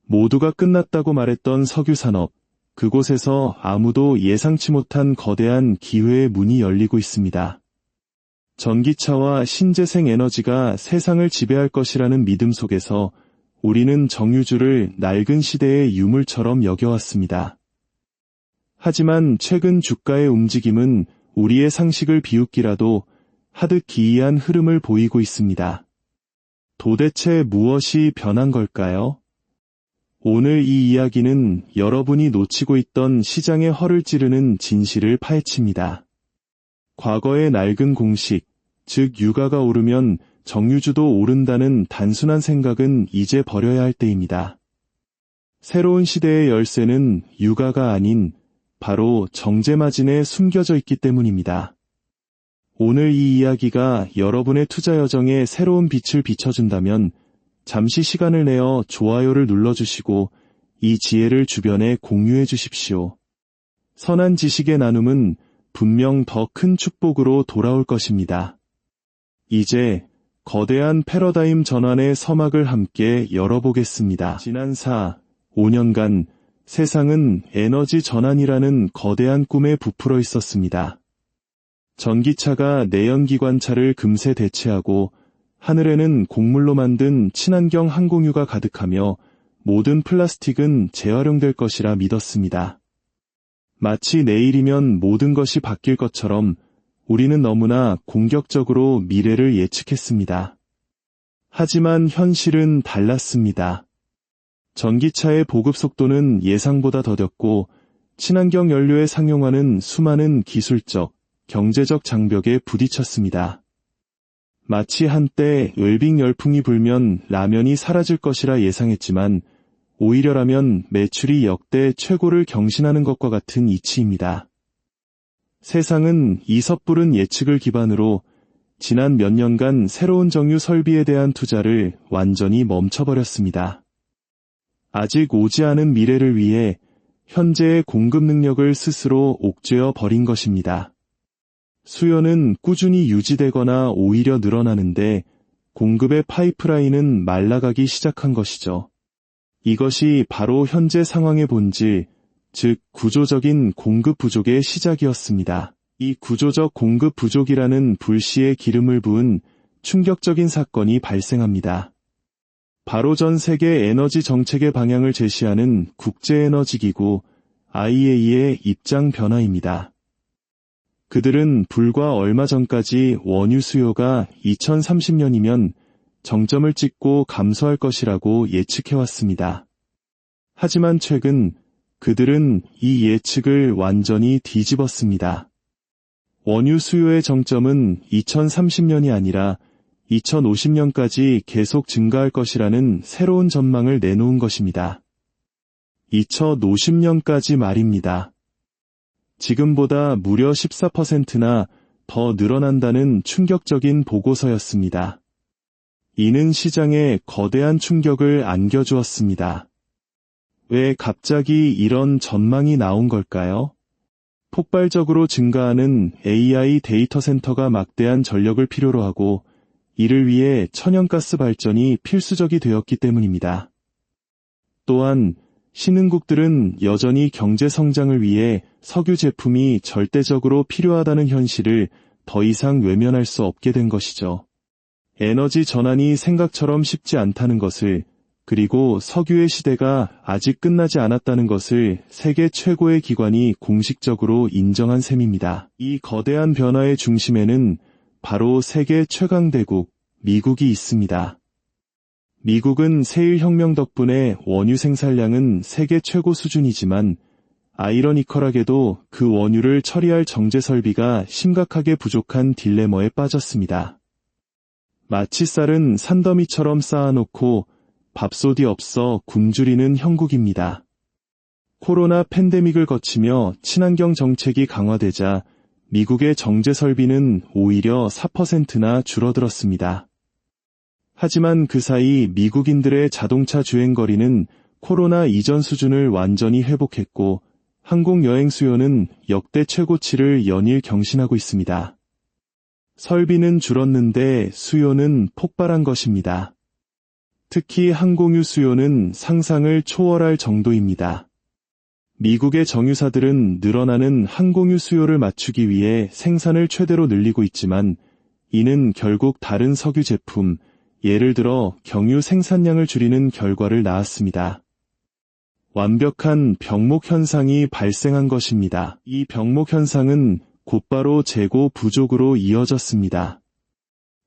모두가 끝났다고 말했던 석유산업, 그곳에서 아무도 예상치 못한 거대한 기회의 문이 열리고 있습니다. 전기차와 신재생 에너지가 세상을 지배할 것이라는 믿음 속에서 우리는 정유주를 낡은 시대의 유물처럼 여겨왔습니다. 하지만 최근 주가의 움직임은 우리의 상식을 비웃기라도 하듯 기이한 흐름을 보이고 있습니다. 도대체 무엇이 변한 걸까요? 오늘 이 이야기는 여러분이 놓치고 있던 시장의 허를 찌르는 진실을 파헤칩니다. 과거의 낡은 공식, 즉 유가가 오르면 정유주도 오른다는 단순한 생각은 이제 버려야 할 때입니다. 새로운 시대의 열쇠는 유가가 아닌 바로 정제마진에 숨겨져 있기 때문입니다. 오늘 이 이야기가 여러분의 투자 여정에 새로운 빛을 비춰준다면 잠시 시간을 내어 좋아요를 눌러주시고 이 지혜를 주변에 공유해 주십시오. 선한 지식의 나눔은 분명 더 큰 축복으로 돌아올 것입니다. 이제 거대한 패러다임 전환의 서막을 함께 열어보겠습니다. 지난 5년간 세상은 에너지 전환이라는 거대한 꿈에 부풀어 있었습니다. 전기차가 내연기관차를 금세 대체하고 하늘에는 곡물로 만든 친환경 항공유가 가득하며 모든 플라스틱은 재활용될 것이라 믿었습니다. 마치 내일이면 모든 것이 바뀔 것처럼 우리는 너무나 공격적으로 미래를 예측했습니다. 하지만 현실은 달랐습니다. 전기차의 보급 속도는 예상보다 더뎠고 친환경 연료의 상용화는 수많은 기술적, 경제적 장벽에 부딪혔습니다. 마치 한때 웰빙 열풍이 불면 라면이 사라질 것이라 예상했지만 오히려라면 매출이 역대 최고를 경신하는 것과 같은 이치입니다. 세상은 이 섣부른 예측을 기반으로 지난 몇 년간 새로운 정유 설비에 대한 투자를 완전히 멈춰버렸습니다. 아직 오지 않은 미래를 위해 현재의 공급 능력을 스스로 옥죄어 버린 것입니다. 수요는 꾸준히 유지되거나 오히려 늘어나는데 공급의 파이프라인은 말라가기 시작한 것이죠. 이것이 바로 현재 상황의 본질, 즉 구조적인 공급 부족의 시작이었습니다. 이 구조적 공급 부족이라는 불씨에 기름을 부은 충격적인 사건이 발생합니다. 바로 전 세계 에너지 정책의 방향을 제시하는 국제에너지기구 IEA의 입장 변화입니다. 그들은 불과 얼마 전까지 원유 수요가 2030년이면 정점을 찍고 감소할 것이라고 예측해왔습니다. 하지만 최근 그들은 이 예측을 완전히 뒤집었습니다. 원유 수요의 정점은 2030년이 아니라 2050년까지 계속 증가할 것이라는 새로운 전망을 내놓은 것입니다. 2050년까지 말입니다. 지금보다 무려 14%나 더 늘어난다는 충격적인 보고서였습니다. 이는 시장에 거대한 충격을 안겨주었습니다. 왜 갑자기 이런 전망이 나온 걸까요? 폭발적으로 증가하는 AI 데이터 센터가 막대한 전력을 필요로 하고 이를 위해 천연가스 발전이 필수적이 되었기 때문입니다. 또한 신흥국들은 여전히 경제 성장을 위해 석유 제품이 절대적으로 필요하다는 현실을 더 이상 외면할 수 없게 된 것이죠. 에너지 전환이 생각처럼 쉽지 않다는 것을, 그리고 석유의 시대가 아직 끝나지 않았다는 것을 세계 최고의 기관이 공식적으로 인정한 셈입니다. 이 거대한 변화의 중심에는 바로 세계 최강대국, 미국이 있습니다. 미국은 세일혁명 덕분에 원유 생산량은 세계 최고 수준이지만 아이러니컬하게도 그 원유를 처리할 정제 설비가 심각하게 부족한 딜레마에 빠졌습니다. 마치 쌀은 산더미처럼 쌓아놓고 밥솥이 없어 굶주리는 형국입니다. 코로나 팬데믹을 거치며 친환경 정책이 강화되자 미국의 정제 설비는 오히려 4%나 줄어들었습니다. 하지만 그 사이 미국인들의 자동차 주행거리는 코로나 이전 수준을 완전히 회복했고 항공여행 수요는 역대 최고치를 연일 경신하고 있습니다. 설비는 줄었는데 수요는 폭발한 것입니다. 특히 항공유 수요는 상상을 초월할 정도입니다. 미국의 정유사들은 늘어나는 항공유 수요를 맞추기 위해 생산을 최대로 늘리고 있지만 이는 결국 다른 석유 제품, 예를 들어 경유 생산량을 줄이는 결과를 낳았습니다. 완벽한 병목 현상이 발생한 것입니다. 이 병목 현상은 곧바로 재고 부족으로 이어졌습니다.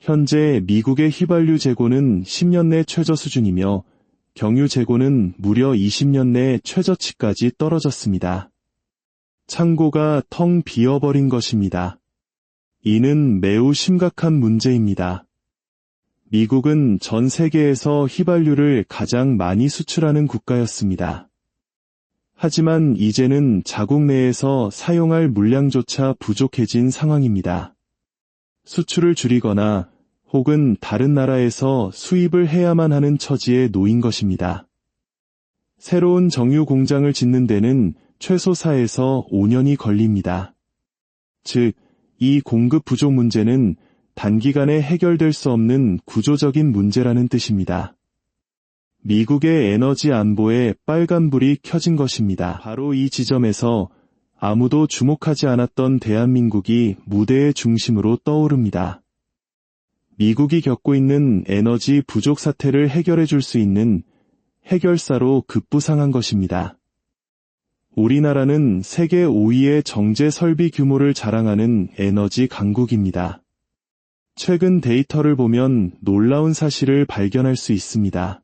현재 미국의 휘발유 재고는 10년 내 최저 수준이며 경유 재고는 무려 20년 내 최저치까지 떨어졌습니다. 창고가 텅 비어버린 것입니다. 이는 매우 심각한 문제입니다. 미국은 전 세계에서 휘발유를 가장 많이 수출하는 국가였습니다. 하지만 이제는 자국 내에서 사용할 물량조차 부족해진 상황입니다. 수출을 줄이거나 혹은 다른 나라에서 수입을 해야만 하는 처지에 놓인 것입니다. 새로운 정유 공장을 짓는 데는 최소 4에서 5년이 걸립니다. 즉, 이 공급 부족 문제는 단기간에 해결될 수 없는 구조적인 문제라는 뜻입니다. 미국의 에너지 안보에 빨간불이 켜진 것입니다. 바로 이 지점에서 아무도 주목하지 않았던 대한민국이 무대의 중심으로 떠오릅니다. 미국이 겪고 있는 에너지 부족 사태를 해결해 줄 수 있는 해결사로 급부상한 것입니다. 우리나라는 세계 5위의 정제 설비 규모를 자랑하는 에너지 강국입니다. 최근 데이터를 보면 놀라운 사실을 발견할 수 있습니다.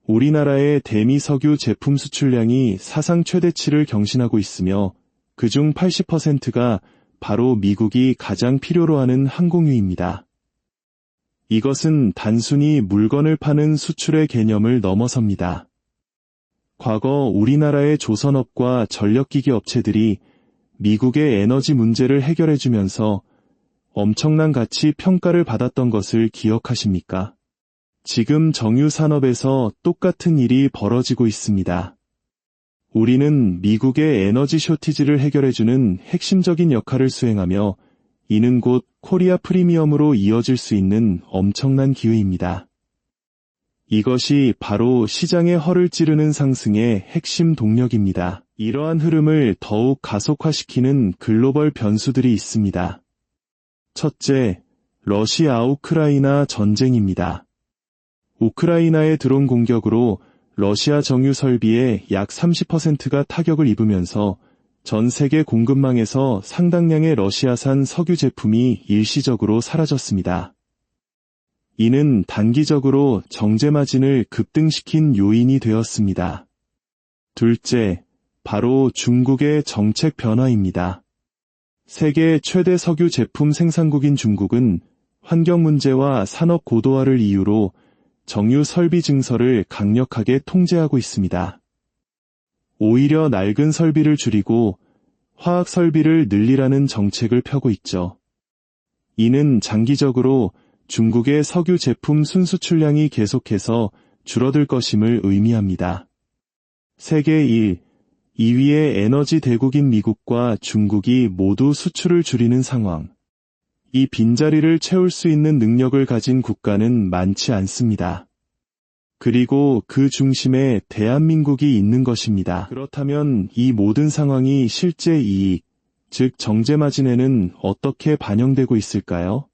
우리나라의 대미석유 제품 수출량이 사상 최대치를 경신하고 있으며 그중 80%가 바로 미국이 가장 필요로 하는 항공유입니다. 이것은 단순히 물건을 파는 수출의 개념을 넘어섭니다. 과거 우리나라의 조선업과 전력기기 업체들이 미국의 에너지 문제를 해결해주면서 엄청난 가치 평가를 받았던 것을 기억하십니까? 지금 정유 산업에서 똑같은 일이 벌어지고 있습니다. 우리는 미국의 에너지 쇼티지를 해결해주는 핵심적인 역할을 수행하며 이는 곧 코리아 프리미엄으로 이어질 수 있는 엄청난 기회입니다. 이것이 바로 시장의 허를 찌르는 상승의 핵심 동력입니다. 이러한 흐름을 더욱 가속화시키는 글로벌 변수들이 있습니다. 첫째, 러시아-우크라이나 전쟁입니다. 우크라이나의 드론 공격으로 러시아 정유 설비의 약 30%가 타격을 입으면서 전 세계 공급망에서 상당량의 러시아산 석유 제품이 일시적으로 사라졌습니다. 이는 단기적으로 정제 마진을 급등시킨 요인이 되었습니다. 둘째, 바로 중국의 정책 변화입니다. 세계 최대 석유 제품 생산국인 중국은 환경 문제와 산업 고도화를 이유로 정유 설비 증설을 강력하게 통제하고 있습니다. 오히려 낡은 설비를 줄이고 화학 설비를 늘리라는 정책을 펴고 있죠. 이는 장기적으로 중국의 석유 제품 순수출량이 계속해서 줄어들 것임을 의미합니다. 세계 1, 2위의 에너지 대국인 미국과 중국이 모두 수출을 줄이는 상황. 이 빈자리를 채울 수 있는 능력을 가진 국가는 많지 않습니다. 그리고 그 중심에 대한민국이 있는 것입니다. 그렇다면 이 모든 상황이 실제 이익, 즉 정제 마진에는 어떻게 반영되고 있을까요?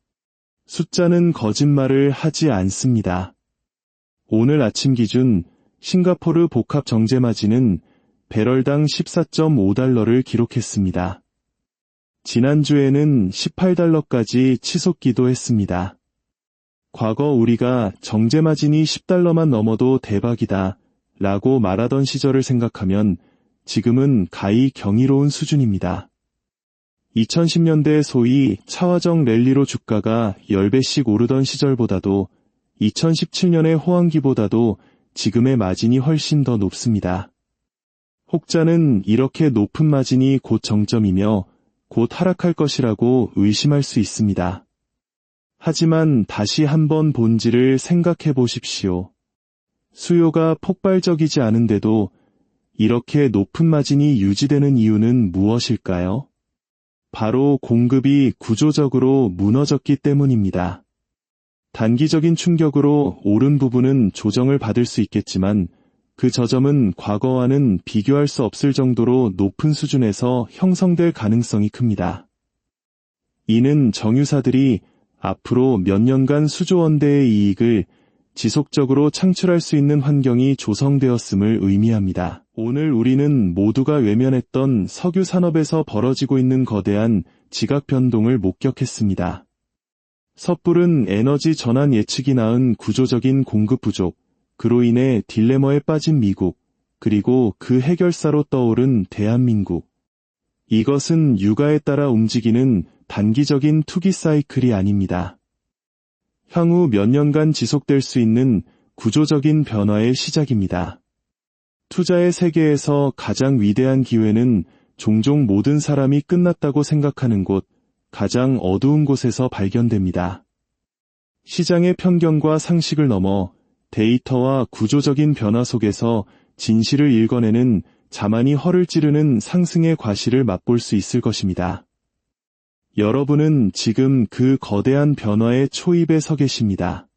숫자는 거짓말을 하지 않습니다. 오늘 아침 기준 싱가포르 복합 정제 마진은 배럴당 14.5달러를 기록했습니다. 지난주에는 18달러까지 치솟기도 했습니다. 과거 우리가 정제 마진이 10달러만 넘어도 대박이다 라고 말하던 시절을 생각하면 지금은 가히 경이로운 수준입니다. 2010년대 소위 차화정 랠리로 주가가 10배씩 오르던 시절보다도 2017년의 호황기보다도 지금의 마진이 훨씬 더 높습니다. 혹자는 이렇게 높은 마진이 곧 정점이며 곧 하락할 것이라고 의심할 수 있습니다. 하지만 다시 한번 본질을 생각해 보십시오. 수요가 폭발적이지 않은데도 이렇게 높은 마진이 유지되는 이유는 무엇일까요? 바로 공급이 구조적으로 무너졌기 때문입니다. 단기적인 충격으로 옳은 부분은 조정을 받을 수 있겠지만 그 저점은 과거와는 비교할 수 없을 정도로 높은 수준에서 형성될 가능성이 큽니다. 이는 정유사들이 앞으로 몇 년간 수조 원대의 이익을 지속적으로 창출할 수 있는 환경이 조성되었음을 의미합니다. 오늘 우리는 모두가 외면했던 석유 산업에서 벌어지고 있는 거대한 지각 변동을 목격했습니다. 섣부른 에너지 전환 예측이 낳은 구조적인 공급 부족, 그로 인해 딜레마에 빠진 미국, 그리고 그 해결사로 떠오른 대한민국. 이것은 유가에 따라 움직이는 단기적인 투기 사이클이 아닙니다. 향후 몇 년간 지속될 수 있는 구조적인 변화의 시작입니다. 투자의 세계에서 가장 위대한 기회는 종종 모든 사람이 끝났다고 생각하는 곳, 가장 어두운 곳에서 발견됩니다. 시장의 편견과 상식을 넘어 데이터와 구조적인 변화 속에서 진실을 읽어내는 자만이 허를 찌르는 상승의 과실을 맛볼 수 있을 것입니다. 여러분은 지금 그 거대한 변화의 초입에 서 계십니다.